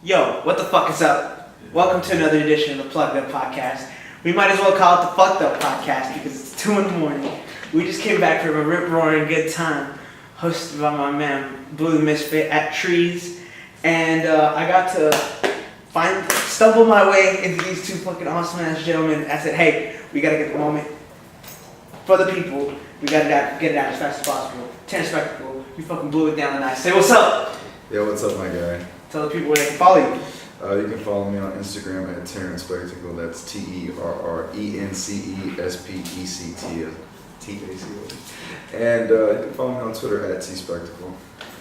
Yo, what the fuck is up? Welcome to another edition of the Plugged Up Podcast. We might as well call it the Fucked Up Podcast because it's 2 in the morning. We just came back from a rip-roaring good time hosted by my man, Blue the Misfit at Trees. And I got to stumble my way into these two fucking awesome-ass gentlemen. I said, hey, we gotta get the moment for the people. We gotta get it out as fast as possible. Terrence, you fucking blew it down tonight. Say what's up? Yo, what's up, my guy? Tell the people where they can follow you. You can follow me on Instagram at Terrence Spectacle. That's TERRENCESPECTACL. And you can follow me on Twitter at TSpectacle.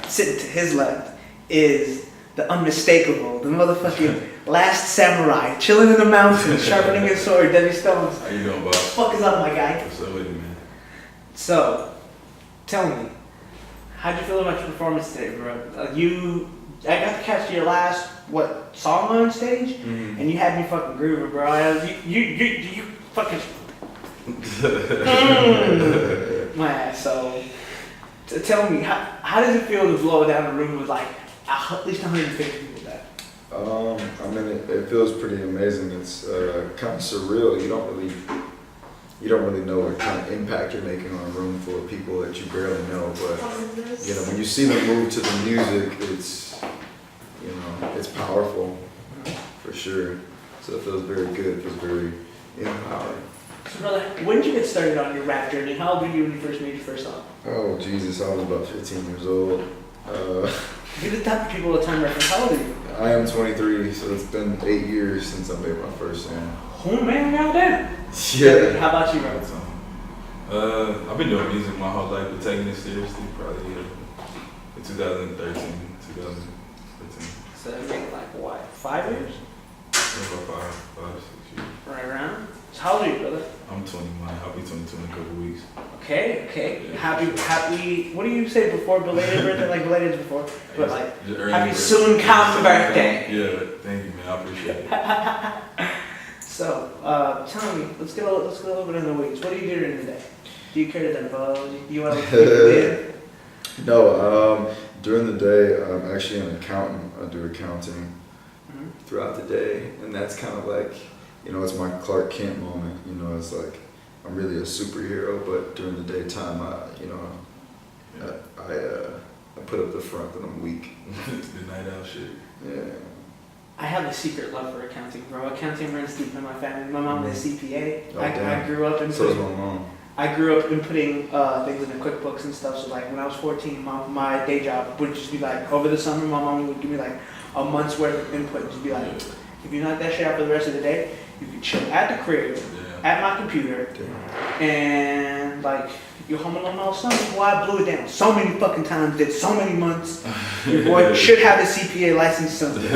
Sitting to his left is the unmistakable, the motherfucking last samurai, chilling in the mountains, sharpening his sword, Devy Stonez. How you doing, boss? What the fuck is up, my guy? What's up with you, man? So, tell me, how'd you feel about your performance today, bro? I got to catch your last, song on stage? Mm-hmm. And you had me fucking grooving, bro. You fucking... my ass. So, tell me, how does it feel to blow down a room with like at least 150 people there? I mean, it feels pretty amazing. It's kind of surreal. You don't really know what kind of impact you're making on a room full of people that you barely know. But when you see them move to the music, it's powerful for sure. So it feels very good. It feels very empowering. So, brother, when did you get started on your rap journey? How old were you when you first made your first song? Oh Jesus, I was about 15 years old. Give the type of people a time reference. How old are you? I am 23, so it's been 8 years since I made my first song. Oh man, goddamn. Yeah. How about you, bro? I've been doing music my whole life, but taking it seriously probably in 2013. So that make like what, 5 years? About 5 or 6 years. Right around. So how old are you, brother? I'm 21. I'll be 22 in a couple weeks. Okay. Yeah. Happy. What do you say before belated birthday? Like belated is before, but like happy birthday. soon come birthday. Yeah, thank you, man. I appreciate it. So, tell me, let's get a little bit in the weeds. What do you do during the day? Do you care to divulge? Do you want to live? No, during the day, I'm actually an accountant. I do accounting throughout the day, and that's kind of like, it's my Clark Kent moment. It's like I'm really a superhero, but during the daytime, I put up the front that I'm weak. The night out shit. Yeah. I have a secret love for accounting, bro. Accounting runs deep in my family. My mom is a CPA. Oh, I grew up in so is my mom. I grew up in putting things in the QuickBooks and stuff. So like when I was 14, my day job would just be like, over the summer, my mom would give me like a month's worth of input and just be like, if you knock that shit out for the rest of the day, you can chill at the crib, at my computer, and like, you're home alone all summer. Boy, I blew it down so many fucking times, did so many months. Your boy should have a CPA license someday.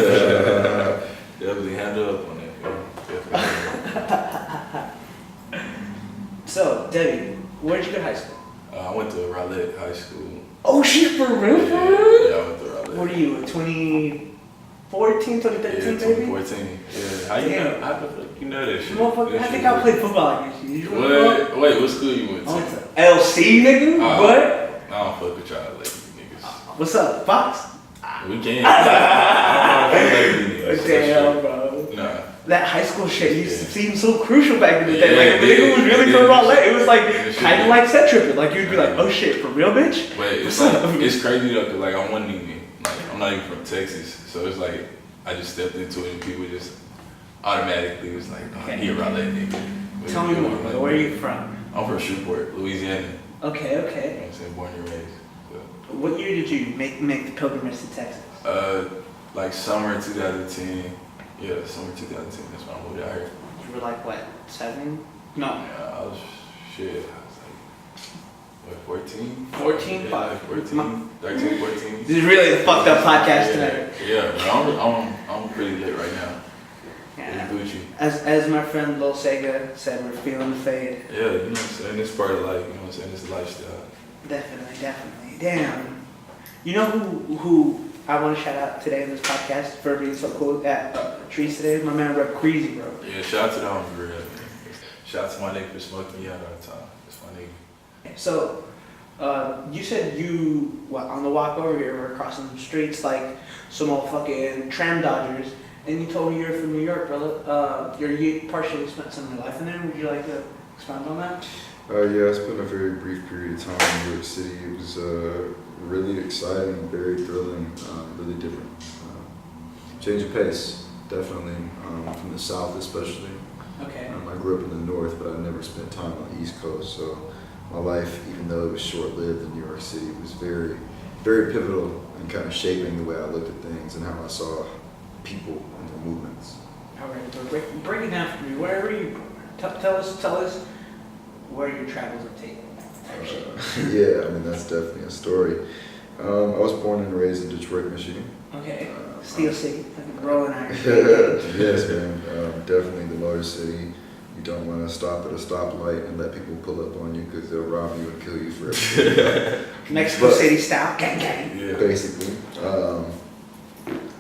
Definitely handle up on that, bro. So, Devy, where'd you go to high school? I went to Rowlett High School. Oh shit, for real? Yeah, I went to Rowlett. What are you, 2014, 2013, yeah, baby? 2014. Yeah, how you know? How the fuck you know that shit? Motherfucker, I think I played football against you. Wait, what school you went to? LC, nigga? What? I don't fuck with y'all lady niggas. What's up, Fox? We can't. I don't fuck with lady niggas. Damn, bro. Nah. That high school shit used to seem so crucial back in the day. Yeah, Like, if a nigga was really from Raleigh, it was like, Yeah, kind of like set tripping. Like, you'd be like, oh shit, for real, bitch? Wait, What's up? it's crazy though, cause like I wasn't even, I'm not even from Texas, so it's like, I just stepped into it and people just automatically was like, oh, he a Raleigh nigga. Tell me more, like, where are you from? I'm from Shreveport, Louisiana. Okay. You know what I'm saying, born and raised. So. What year did you make the pilgrimage to Texas? Like summer 2010. Yeah, summer 2010. That's when I moved out here. You were like, what, 7? No. Yeah, I was like, what, 14? 14? Yeah, 14, 13, 14. This is really a fucked up podcast tonight. Yeah, but I'm pretty lit right now. Yeah. What you? As my friend Lil Sega said, we're feeling the fade. Yeah, you know what I'm saying? It's part of life, you know what I'm saying? It's a lifestyle. Definitely. Damn. You know who I want to shout out today in this podcast for being so cool at Trees today? My man Rep Creasy, bro. Yeah, shout out to them for real, man. Shout out to my nigga for smoking me out all the time. That's my nigga. So, You said you, on the walk over here, were crossing the streets like some old fucking tram dodgers, and you told me you're from New York, brother. You partially spent some of your life in there. Would you like to expound on that? Yeah, I spent a very brief period of time in New York City. It was really exciting, very thrilling, really different. Change of pace, definitely, from the South especially. Okay. I grew up in the North, but I never spent time on the East Coast, so my life, even though it was short-lived in New York City, was very, very pivotal in kind of shaping the way I looked at things and how I saw people and their movements. All right, so break it down for me. Where were you? Tell us where your travels have taken. Yeah, I mean, that's definitely a story. I was born and raised in Detroit, Michigan. Okay. Steel City, like rolling iron. Yes, man. Definitely the Motor City. You don't want to stop at a stoplight and let people pull up on you because they'll rob you and kill you for everything. Mexico City style, gang gang. Yeah. Basically.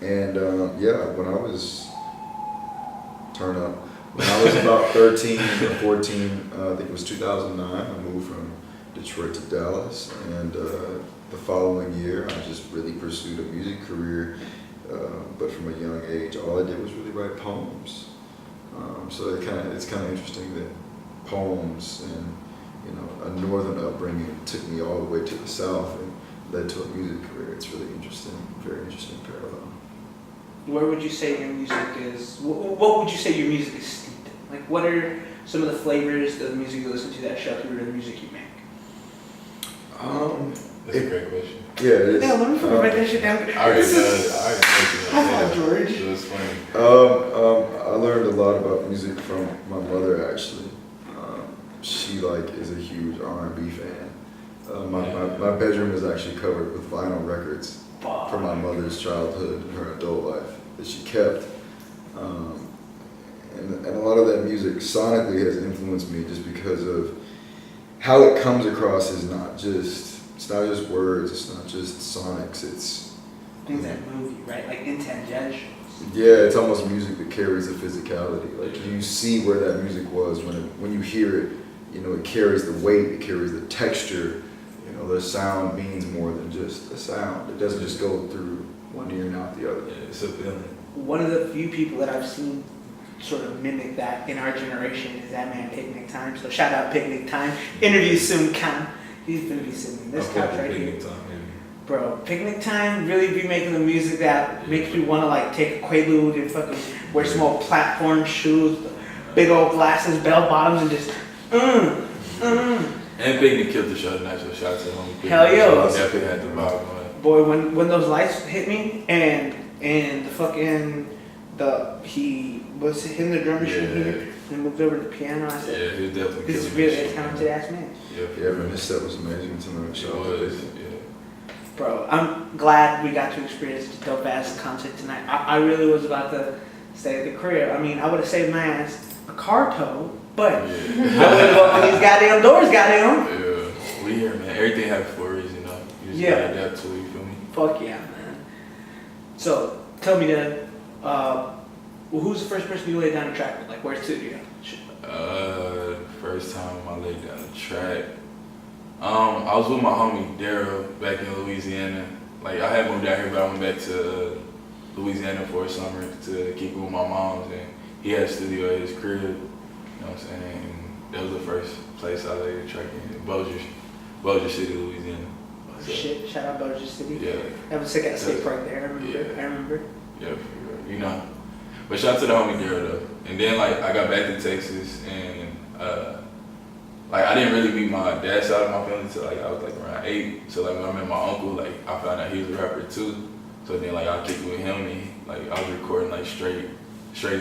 Yeah, when I was when I was about 13 or 14, I think it was 2009, I moved from Detroit to Dallas, and the following year I just really pursued a music career, but from a young age all I did was really write poems. So it's kind of interesting that poems and a northern upbringing took me all the way to the South and led to a music career. It's really interesting, very interesting parallel. Where would you say your music is? What would you say your music is steeped in? Like, what are some of the flavors of the music you listen to that show through the music you make? That's a great question. Yeah, it is. Yeah, let me write that shit down. I already High five, George. It was funny. I learned a lot about music from my mother, actually. She is a huge R&B fan. My bedroom is actually covered with vinyl records from my mother's childhood and her adult life that she kept. And a lot of that music sonically has influenced me just because of how it comes across it's not just words, it's not just sonics, it's things that move you, right? Like intentions. yeah, it's almost music that carries a physicality. Like you see where that music was when you hear it, it carries the weight, it carries the texture. The sound means more than just a sound. It doesn't just go through one ear and out the other. Yeah, it's a feeling. One of the few people that I've seen sort of mimic that in our generation is that man Picnic Time. So shout out Picnic Time. Interview soon, Cam. He's gonna be sitting in this couch right here. Bro, Picnic Time really be making the music that makes you want to take a Quaalude and fucking wear small platform shoes, big old glasses, bell bottoms, and just And Picnic killed the show tonight, so shout out to him. Hell yeah. Definitely had the vibe going. Boy, when those lights hit me and the fucking he was hitting the drum machine here and moved over to the piano, I said, yeah, he was definitely this is really a talented ass man. Yeah, man, this set was amazing tonight. It was, yeah. Bro, I'm glad we got to experience the dope ass concert tonight. I really was about to stay at the crib. I mean, I would have saved my ass a car tow, but I wouldn't have opened these goddamn doors, goddamn. Yeah, we here, man. Everything happens for a reason, You just gotta adapt to it, you feel me? Fuck yeah, man. So, tell me then, who's the first person you laid down a track with? Like, where's studio? First time I laid down a track. I was with my homie Daryl back in Louisiana. I had moved out here, but I went back to Louisiana for a summer to keep it with my mom's, and he had a studio at his crib. You know what I'm saying? And that was the first place I laid a track in Bossier City, Louisiana. Oh, shit, shout out Bossier City. Yeah. That was sick at state park there. I remember. Yeah, for sure. But shout out to the homie Daryl though. And then I got back to Texas and I didn't really meet my dad's side of my family until I was around 8. So when I met my uncle, I found out he was a rapper too. So then I kicked with him and I was recording straight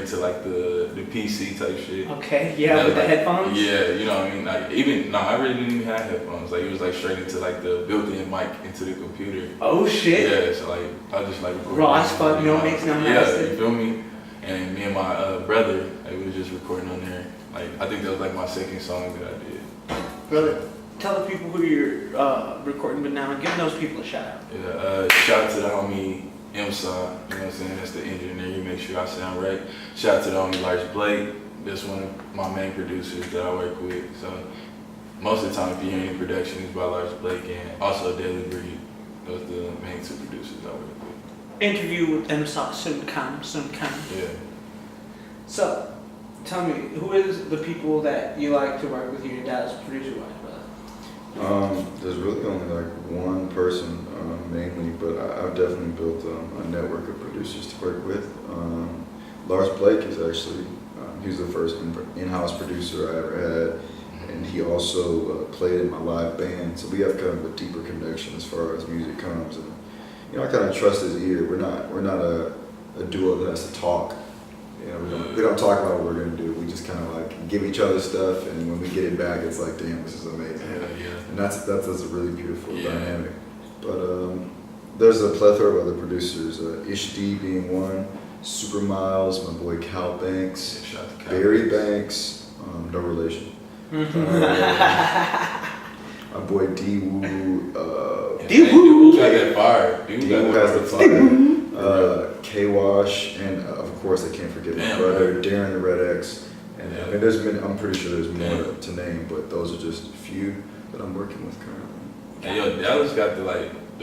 into the PC type shit. Okay, yeah, with the headphones? Yeah, you know what I mean? I really didn't even have headphones. It was straight into the built-in mic into the computer. Oh shit. Yeah, so I was just recording. Raw as fuck, no mix, no master. Yeah, you feel me? And me and my brother, we was just recording on there. I think that was my second song that I did. Brother, tell the people who you're recording with now and give those people a shout out. Yeah, shout out to the homie M-Side, you know what I'm saying? That's the engineer, you make sure I sound right. Shout out to the homie Large Blake, that's one of my main producers that I work with. So most of the time, if you hear any production, it's by Lars Blake and also Daily Breed. Those are the main two producers I work with. Interview with them soon come. Yeah. So, tell me, who is the people that you like to work with here in Dallas, producer-wise, brother? There's really only like one person mainly, but I've definitely built a network of producers to work with. Lars Blake is actually, he was the first in-house producer I ever had. And he also played in my live band, so we have kind of a deeper connection as far as music comes. And I kind of trust his ear. We're not a duo that has to talk. We don't talk about what we're gonna do. We just kind of like give each other stuff, and when we get it back, it's like, damn, this is amazing. Yeah. And that's a really beautiful dynamic. But there's a plethora of other producers. Ish D being one, Super Miles, my boy Cal Banks, Barry Banks, no relation. My boy D-Woo. D-Woo got that fire. D-Woo has the fire. K-Wash, and of course I can't forget my brother, Darren the Red X. And I mean, I'm pretty sure there's more to name, but those are just a few that I'm working with currently. And yo, Dallas got the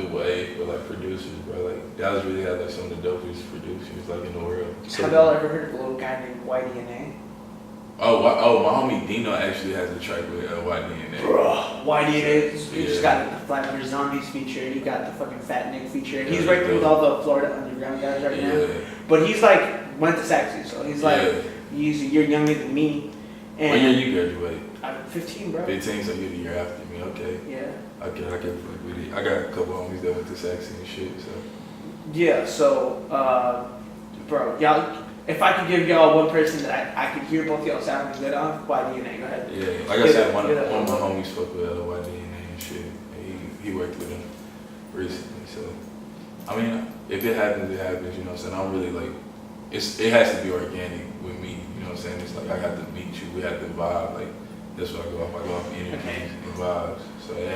wave for producers, bro. Like Dallas really had like some of the dopest producers in the world. Have y'all ever heard of a little guy named Witty and Oh, my homie Dino actually has a track with YDNA. Bro, YDNA, he just got the Flatbush Zombies feature, he got the fucking Fat Nick feature. He's working with all the Florida Underground guys right now. But he's like, went to Saxon, so he's like, he's a year younger than me. And what year you graduate? I'm 15, bro. 15, so you're the year after me, okay. Yeah. Okay, I can fuck with it. I got a couple homies that went to Saxon and shit, so. Yeah, so, bro, y'all, if I could give y'all one person that I could hear both y'all sounding good on, YDNA, go ahead. Yeah, like I said, one of my homies fuck with YDNA and shit. He worked with him recently, so. I mean, if it happens, it happens, you know what I'm saying? I'm really like, it has to be organic with me, you know what I'm saying? It's like I got to meet you, we have to vibe, like that's what I go off energy and vibes. So it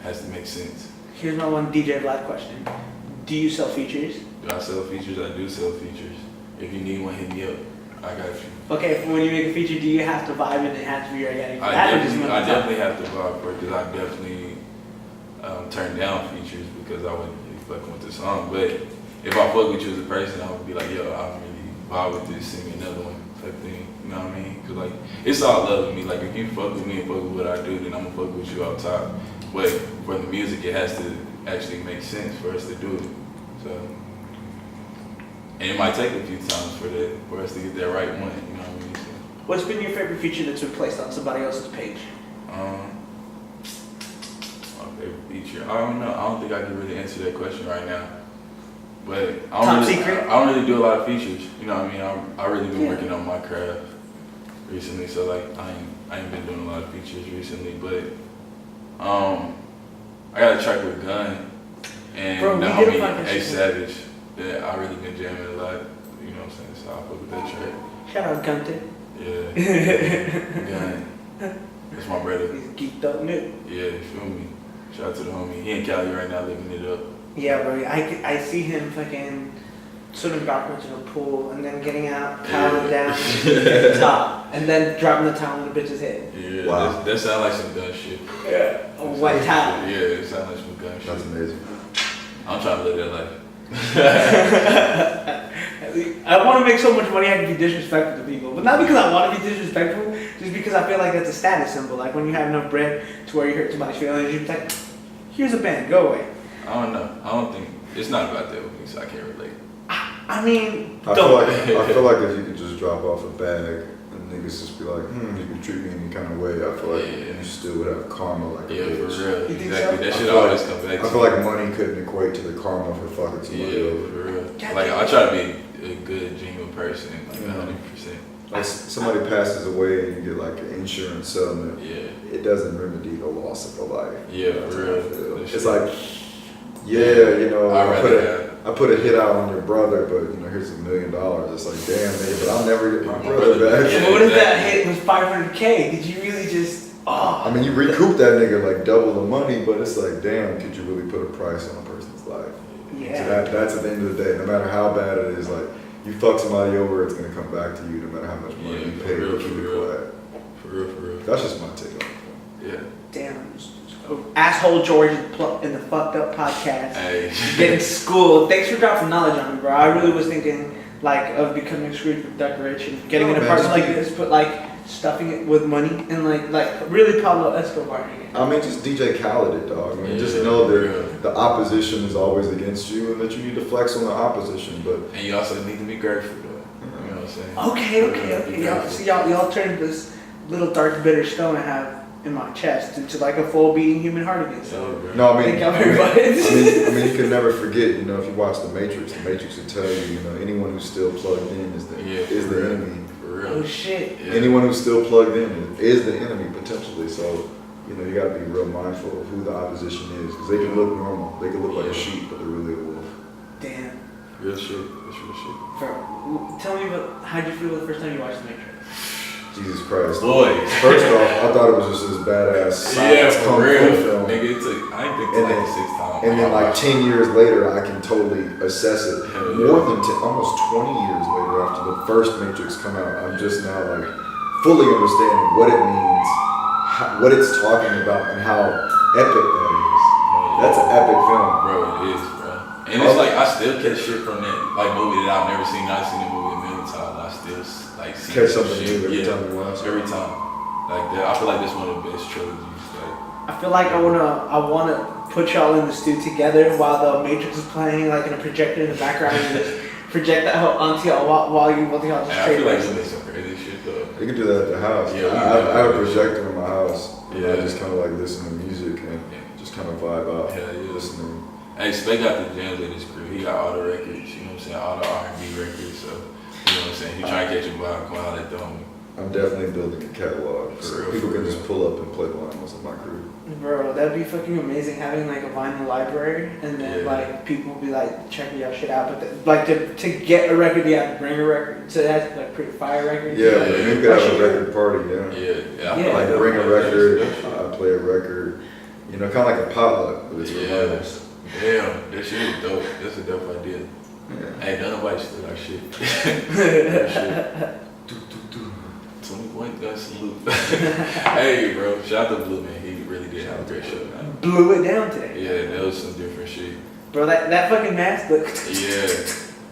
has to make sense. Here's my one DJ Vlad question. Do you sell features? Do I sell features? I do sell features. If you need one, hit me up. I got you. Okay, when you make a feature, do you have to vibe and it has to be organic? I definitely have to vibe for it because I definitely turn down features because I wouldn't really fucking with the song. But if I fuck with you as a person, I would be like, yo, I'm really vibe with this, send me another one type thing. You know what I mean? Because like, it's all love with me. Like, if you fuck with me and fuck with what I do, then I'm going to fuck with you off top. But for the music, it has to actually make sense for us to do it. So, and it might take a few times for us to get that right one, you know what I mean? So, what's been your favorite feature that's been placed on somebody else's page? my favorite feature, I don't know. I don't think I can really answer that question right now. But I don't really do a lot of features. You know what I mean? I really been working on my craft recently, so like I ain't been doing a lot of features recently. But I got a track with Gun and the homie A Savage that I really been jamming a lot. You know what I'm saying? So I fuck with that track. Shout out Gunter. Yeah. Gun. That's my brother. He's geeked up, nigga. Yeah, you feel me? Shout out to the homie. He in Cali right now living it up. Yeah, bro. I see him fucking swimming backwards in a pool and then getting out, paddling down to the top, and then dropping the towel on the bitch's head. Yeah, wow. That sound like some gun shit. Yeah, a white towel. Yeah, it sound like some gun shit. That's amazing. I'm trying to live that life. I want to make so much money I can be disrespectful to people, but not because I want to be disrespectful, just because I feel like that's a status symbol. Like when you have enough bread to where you hurt somebody's feelings, you're like, here's a band, go away. I don't know. I don't think it's not about that with me, so I can't relate. I mean, I feel like if you could just drop off a bag and niggas just be like, you can treat me any kind of way, I feel like you still would have karma like a bitch. For real. You think Exactly. so? That shit always come back to I feel like money couldn't equate to the karma for fucking somebody over. For real. Like I try to be a good, genuine person, like 100%. Like somebody passes away and you get like an insurance settlement. Yeah. It doesn't remedy the loss of a life. Yeah, That's for how I real. feel. It's like, you know, I put a hit out on your brother, but you know, here's $1 million. It's like, damn, nigga, but I'll never get my brother back. Yeah, what if that hit was $500K? Did you really just? I mean, you recoup that nigga like double the money, but it's like, damn, could you really put a price on a person's life? Yeah. So that's at the end of the day. No matter how bad it is, like you fuck somebody over, it's gonna come back to you, no matter how much money you pay to keep it quiet. For real. That's just my take on it. Yeah. Damn. Asshole George in the Fucked Up podcast. Hey. Getting schooled. Thanks for dropping knowledge on me, bro. I really was thinking like of becoming Scrooge McDuck and getting an apartment like this, but like stuffing it with money and like really Pablo Escobar. I mean, just DJ Khaled it, dog. I mean, just know that the opposition is always against you and that you need to flex on the opposition. And you also need to be grateful, though. You know what I'm saying? Okay. Y'all turned this little dark bitter stone I have in my chest into like a full beating human heart again. So no, I mean, you you can never forget. You know, if you watch The Matrix will tell you. You know, anyone who's still plugged in is the enemy. For real. Oh shit. Yeah. Anyone who's still plugged in is the enemy potentially. So. You know, you gotta be real mindful of who the opposition is, because they can look normal, they can look like a sheep, but they're really a wolf. Damn. Real shit. That's real shit. Tell me about how'd you feel the first time you watched The Matrix? Jesus Christ. Boy. First off, I thought it was just this badass science for real. film. Nigga, I ain't think it like 6 times. And then like 10 years later, I can totally assess it. More than almost 20 years later after the first Matrix come out, I'm just now like fully understanding what it means, what it's talking about, and how epic that is. That's an epic film. Bro, it is, bro. And it's like, I still catch shit from that like movie that I've never seen. I've seen the movie a million times. I still like see catch something shit. new every time you watch it. Every time. Like that. I feel like this one of the best trilogies. Like, I feel like I wanna put y'all in the stew together while the Matrix is playing, like in a projector in the background, and just project that onto y'all while you all just I trade feel like places. you make some crazy shit though. You can do that at the house. Yeah, I have a projector in my house. Yeah. I just kind of like listen to music and just kind of vibe out. Hell yeah. Listening. Hey, Spade got the jams in his crew. He got all the records, you know what I'm saying? All the R&B records, so, you know what I'm saying? He trying to catch a vibe, come out at them. I'm definitely building a catalog so people can just pull up and play vinyls in my crew. Bro, that'd be fucking amazing having like a vinyl library, and then like people be like checking your shit out. But like to get a record, you have to bring a record. So that's like pretty fire record. Yeah, you could have a record party. Yeah. Like bring a record, play a record. You know, kind of like a potluck, but it's for vinyls. Damn, that shit is dope. That's a dope idea. Yeah. Hey, nobody steal our shit. That shit. 20 point gun salute. Hey, bro, shout out to Blue, man. He really did have a great show, man. Blew it down today. Yeah, that was some different shit. Bro, that fucking mask look. Yeah.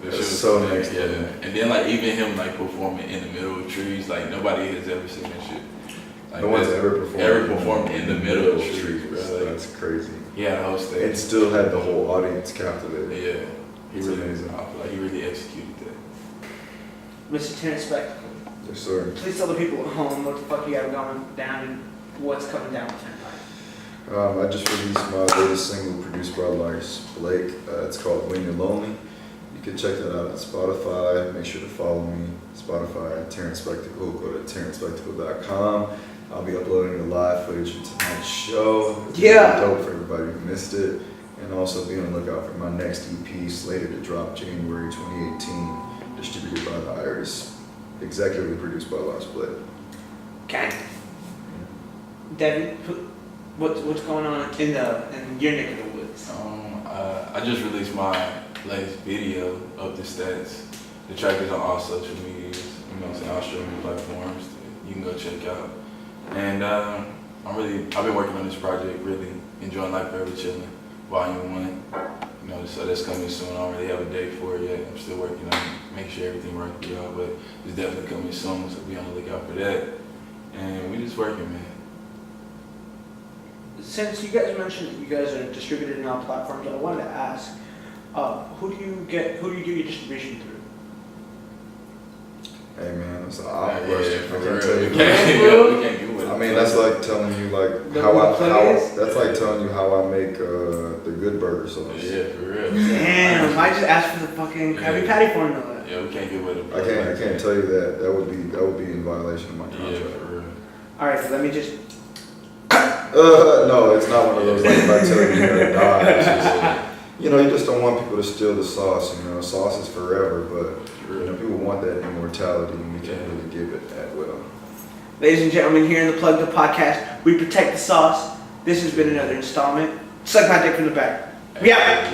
That shit was so nice. next. Yeah. And then like even him like performing in the middle of trees, like nobody has ever seen that shit. Like, no one's ever performed in the middle of trees, bro. Like, that's crazy. Yeah, the whole stage. It still had the whole audience captivated. Yeah. It's amazing. I feel like he really executed that. Mr. Terrence Spectacle. Yes, sir. Please tell the people at home what the fuck you got going down and what's coming down with Terrence. I just released my latest single produced by Lars Blake. It's called When You're Lonely. You can check that out on Spotify. Make sure to follow me. Spotify, Terrence Spectacle. Go to terrencespectacle.com. I'll be uploading the live footage of tonight's show. It's Yeah. dope for everybody who missed it. And also be on the lookout for my next EP slated to drop January 2018, distributed by the IRAS, executively produced by Lars Blake. Okay. Devy, what's going on in your neck of the woods? I just released my latest video of the stats. The track is on all social medias, you know what I'm saying, all streaming platforms that you can go check out. And I've been working on this project, really enjoying Life Forever Chilling, Volume 1. You know, so that's coming soon. I don't really have a date for it yet. I'm still working on it, making sure everything works for y'all, but it's definitely coming soon, so be on the lookout for that. And we just working, man. Since you guys mentioned that you guys are distributed in all platforms, I wanted to ask, who do you do your distribution through? Hey man, that's an odd Yeah, question. I for can't real. tell you. We can't do it. I mean, that's like telling you like The how playlist? that's like telling you how I make the good burger sauce. Yeah, for real. Damn, I just asked for the fucking Krabby Patty formula. Yeah, we can't give away the I can't tell you that. That would be in violation of my Yeah, contract. for real. All right, so let me just. No, it's not one of those like if I tell you you're gonna die. It's just, you know, you just don't want people to steal the sauce. You know, sauce is forever, but you know, people want that immortality, and we can't really give it that well. Ladies and gentlemen, here in the Plugged Up Podcast, we protect the sauce. This has been another installment. Suck my dick from the back. We out.